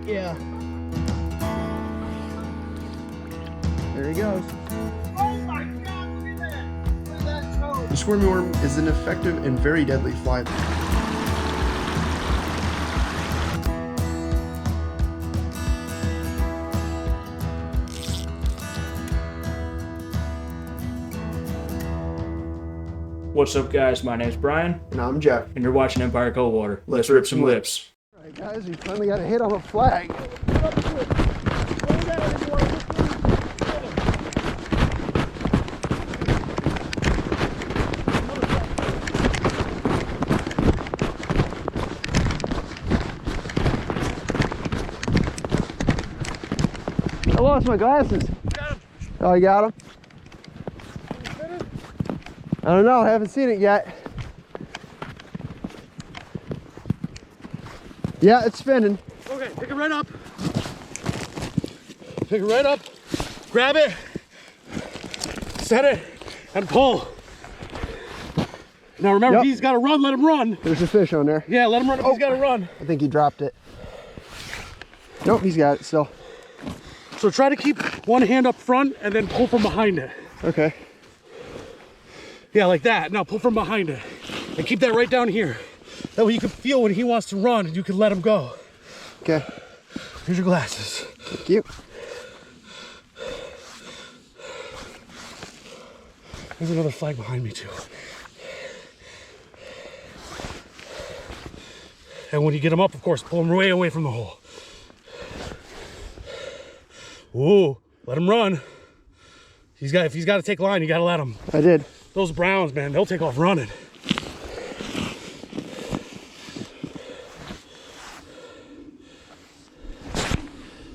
Yeah. There he goes. Oh my God, look at that. Look at that toad. The squirmy worm is an effective and very deadly fly. What's up, guys? My name's Brian, And I'm Jeff. and you're watching Coldwater. Let's rip some lips. Alright guys, we finally got a hit on a flag. I lost my glasses. Oh, you got them? I don't know, I haven't seen it yet. Yeah, it's spinning. Okay, pick it right up. Pick it right up. Grab it. Set it and pull. Now remember, Yep. He's got to run. Let him run. There's a fish on there. Yeah, let him run. He's got to run. I think he dropped it. Nope, he's got it still. So try to keep one hand up front and then pull from behind it. Okay. Yeah, like that. Now pull from behind it. And keep that right down here. That way you can feel when he wants to run and you can let him go. Okay. Here's your glasses. Thank you. There's another flag behind me too. And when you get him up, of course, pull him way away from the hole. Ooh, let him run. If he's got to take line, you got to let him. I did. Those browns, man, they'll take off running.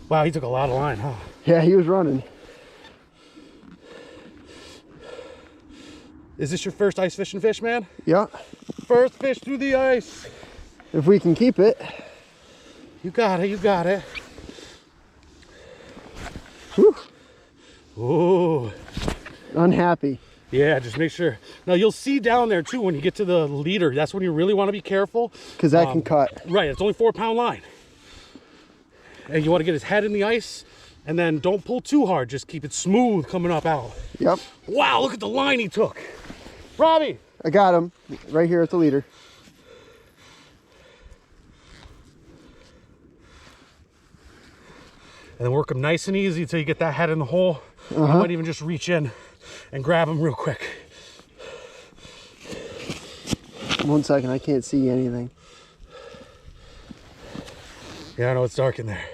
Wow, he took a lot of line, huh? Yeah, he was running. Is this your first ice fishing fish, man? Yeah. First fish through the ice. If we can keep it. You got it, you got it. Whew. Ooh. Unhappy. Yeah, just make sure. Now you'll see down there too when you get to the leader. That's when you really want to be careful. Because that can cut. Right, it's only 4-pound line. And you want to get his head in the ice and then don't pull too hard. Just keep it smooth coming up out. Yep. Wow, look at the line he took. Robbie. I got him right here at the leader. And then work him nice and easy until you get that head in the hole. You might even just reach in and grab him real quick. 1 second, I can't see anything. Yeah, I know it's dark in there.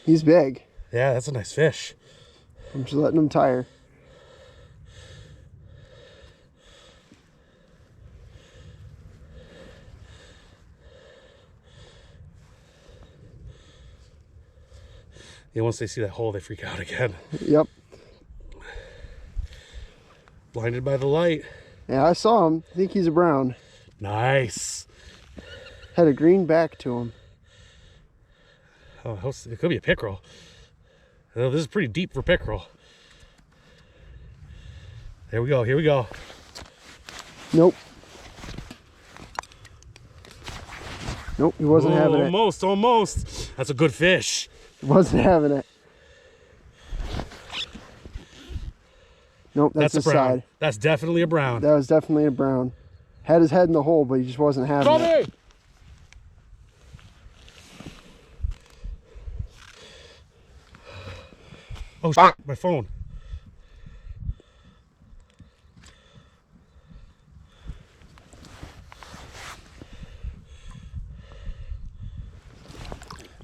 He's big. Yeah, that's a nice fish. I'm just letting him tire. Yeah, once they see that hole, they freak out again. Yep. Blinded by the light. Yeah, I saw him. I think he's a brown. Nice. Had a green back to him. Oh, it could be a pickerel. Oh, this is pretty deep for pickerel. There we go, here we go. Nope. Nope, he wasn't having it. Almost. That's a good fish. Wasn't having it. Nope, that's the a brown. side. That's definitely a brown. That was definitely a brown. Had his head in the hole, but he just wasn't having it. Oh, shit, my phone.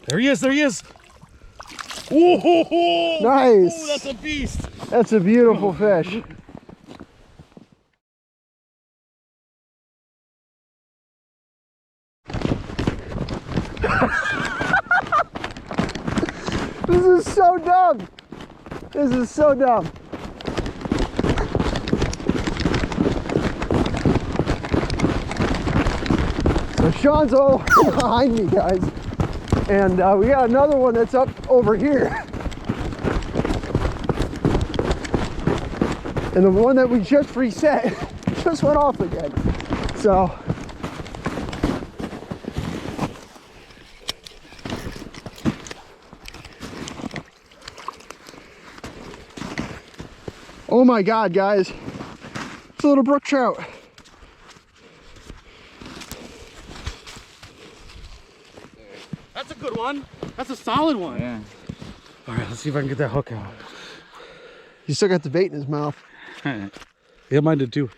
There he is, there he is. Ooh, Nice. Ooh, that's a beast. That's a beautiful fish. This is so dumb. This is so dumb. So Sean's all behind me, guys. And we got another one that's up over here. And the one that we just reset just went off again. So Oh my God, guys. It's a little brook trout. That's a good one. That's a solid one. Yeah. All right, let's see if I can get that hook out. He still got the bait in his mouth. Yeah, mine did too.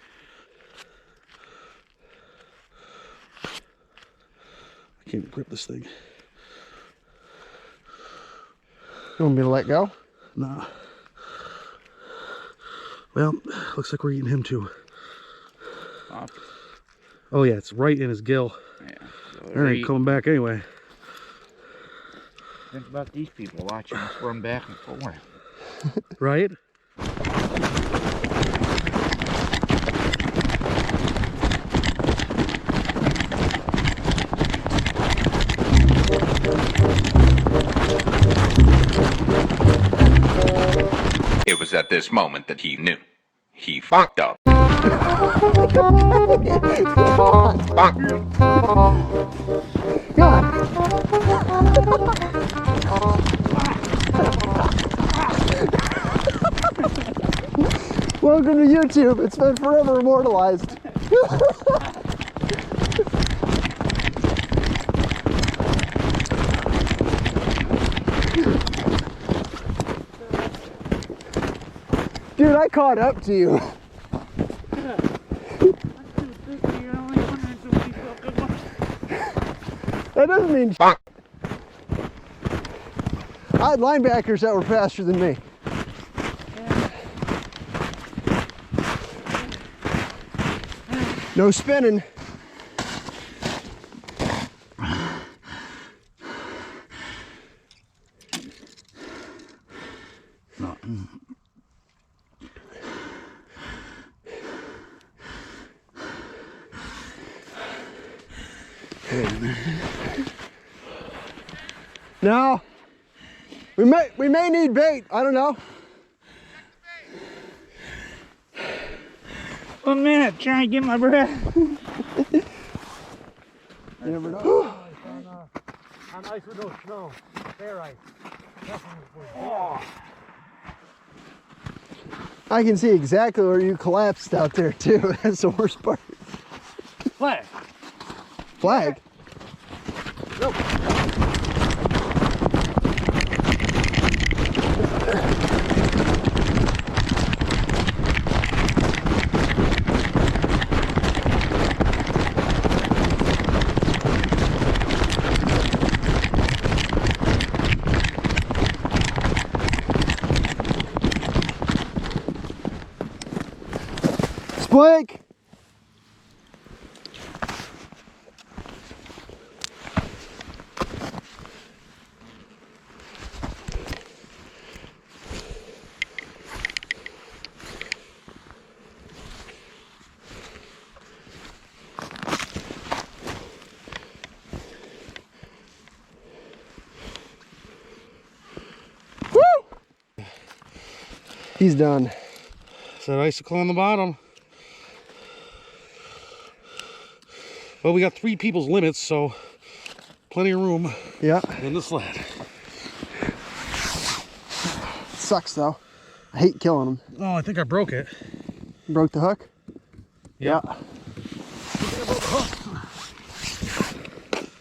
I can't grip this thing. You want me to let go? Nah. Well, looks like we're eating him too. Oh yeah, it's right in his gill. Yeah. All right, coming back anyway. Think about these people watching us run back and forth. Right? It was at this moment that he knew. He fucked up. Welcome to YouTube. It's been forever immortalized. Dude, I caught up to you. That doesn't mean I had linebackers that were faster than me. No spinning. No, we may need bait. I don't know. 1 minute, trying to get my breath. You never know. On ice with no snow. Fair ice. I can see exactly where you collapsed out there too. That's the worst part. Flag. Flag? Nope. Splake! Woo! He's done. Is that icicle on the bottom? Well, we got 3 people's limits, so plenty of room Yeah. in the sled. Sucks though. I hate killing him. Oh, I think I broke it. Broke the hook? Yeah.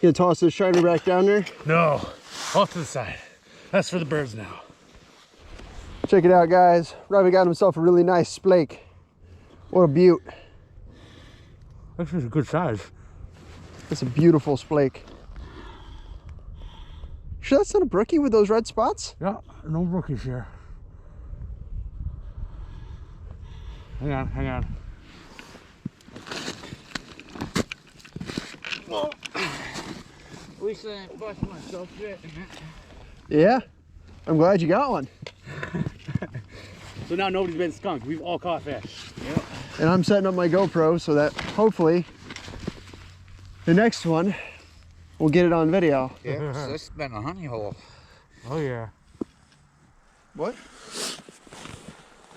You gonna toss this shiner back down there? No, off to the side. That's for the birds now. Check it out, guys. Robbie got himself a really nice splake. What a beaut. That's just a good size. It's a beautiful splake. Sure that's not a brookie with those red spots? Yeah, no rookies here. Hang on, hang on. Well, at least I didn't bust myself yet. Yeah. I'm glad you got one. So now nobody's been skunked. We've all caught fish. Yep. And I'm setting up my GoPro so that hopefully the next one we'll get it on video. Yeah, so this has been a honey hole. Oh yeah. What?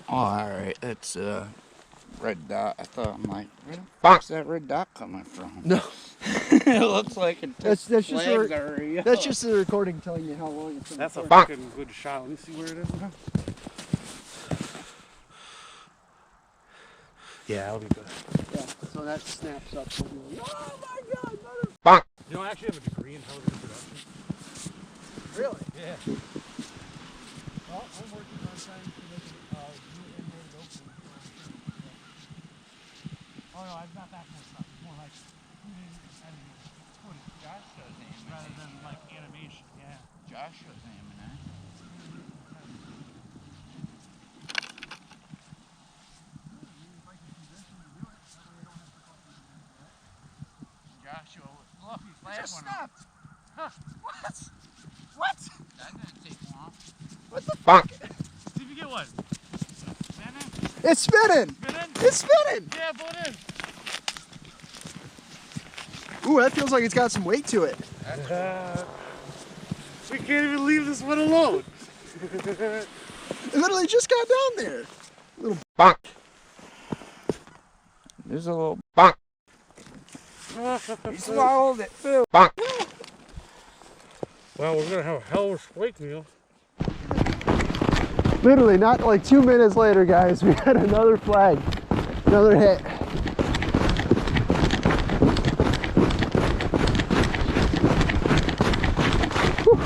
Oh, alright, it's a red dot. I thought, I'm like, where the fuck's that red dot coming from? No. It looks like it That's just flags the, are yellow. that's just the recording telling you how long it's been. That's a recording. fucking good shot. Let me see where it is now. Yeah, that'll be good. Yeah, so that snaps up. So we'll be like, oh my God, mother... You know, I actually have a degree in television production. Really? Yeah. Well, I'm working on trying to make new animated opening. Oh no, I've got that kind of stuff. It's more like editing footage. Josh does animation. Rather than like animation, yeah. Josh does animation. Joshua, look, flag Just went snapped. Huh. What? What? That didn't take long. What the fuck? See if you get one. Spinning? It's spinning. Spinning? It's spinning. Yeah, pull it in. Ooh, that feels like it's got some weight to it. We can't even leave this one alone. It literally just got down there. Little There's a little He swallowed it too. Well, we're gonna have a hell of a Splake meal. Literally, not like 2 minutes later, guys, we had another flag, another hit. Whew.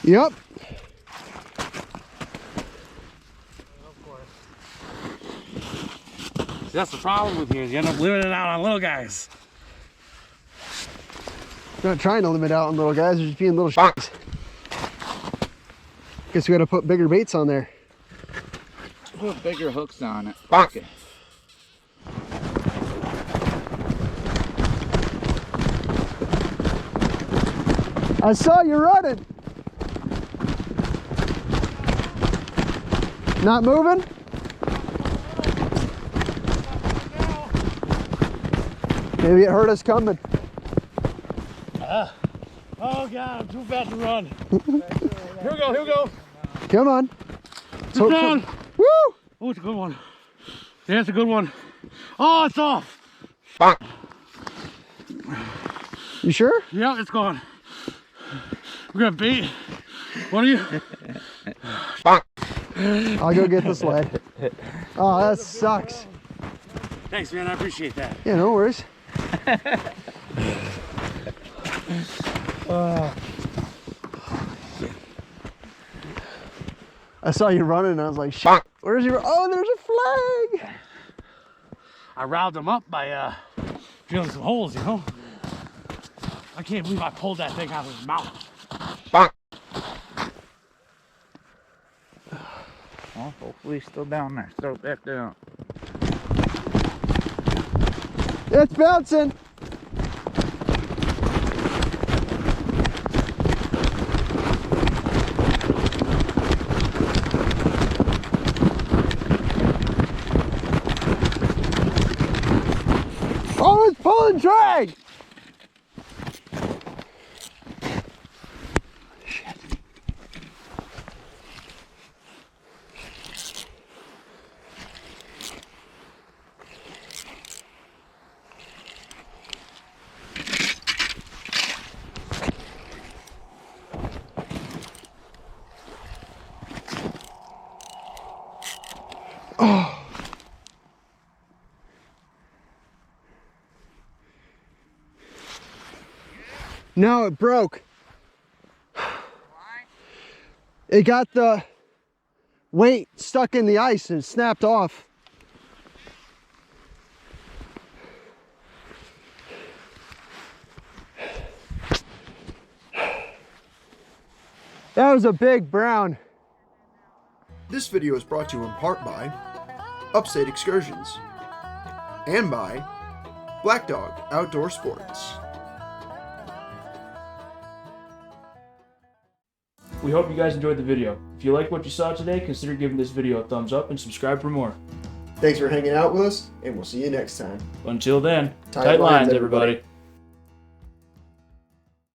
Yep. That's the problem with you, is you end up limiting out on little guys. Not trying to limit out on little guys, they're just being little shits. Guess we gotta put bigger baits on there. Put bigger hooks on it. Fuck it. I saw you running. Not moving? Maybe it heard us coming. Oh God, I'm too fast to run. Here we go, here we go. Come on. It's on. Woo! Oh, it's a good one. Yeah, it's a good one. Oh, it's off. You sure? Yeah, it's gone. We're gonna bait. What are you? I'll go get the sled. Oh, that sucks. Thanks, man. I appreciate that. Yeah, no worries. I saw you running and I was like, shit, where's your... Oh, there's a flag! I riled him up by drilling some holes, you know? I can't believe I pulled that thing out of his mouth. Well, hopefully he's still down there. Throw it back down. It's bouncing! Oh, it's pulling drag! Oh. No, it broke. It got the weight stuck in the ice and snapped off. That was a big brown. This video is brought to you in part by Upstate Excursions and by Black Dog Outdoor Sports. We hope you guys enjoyed the video. If you like what you saw today, consider giving this video a thumbs up and subscribe for more. Thanks for hanging out with us, and we'll see you next time. Until then, Tight tight lines, lines, everybody. everybody.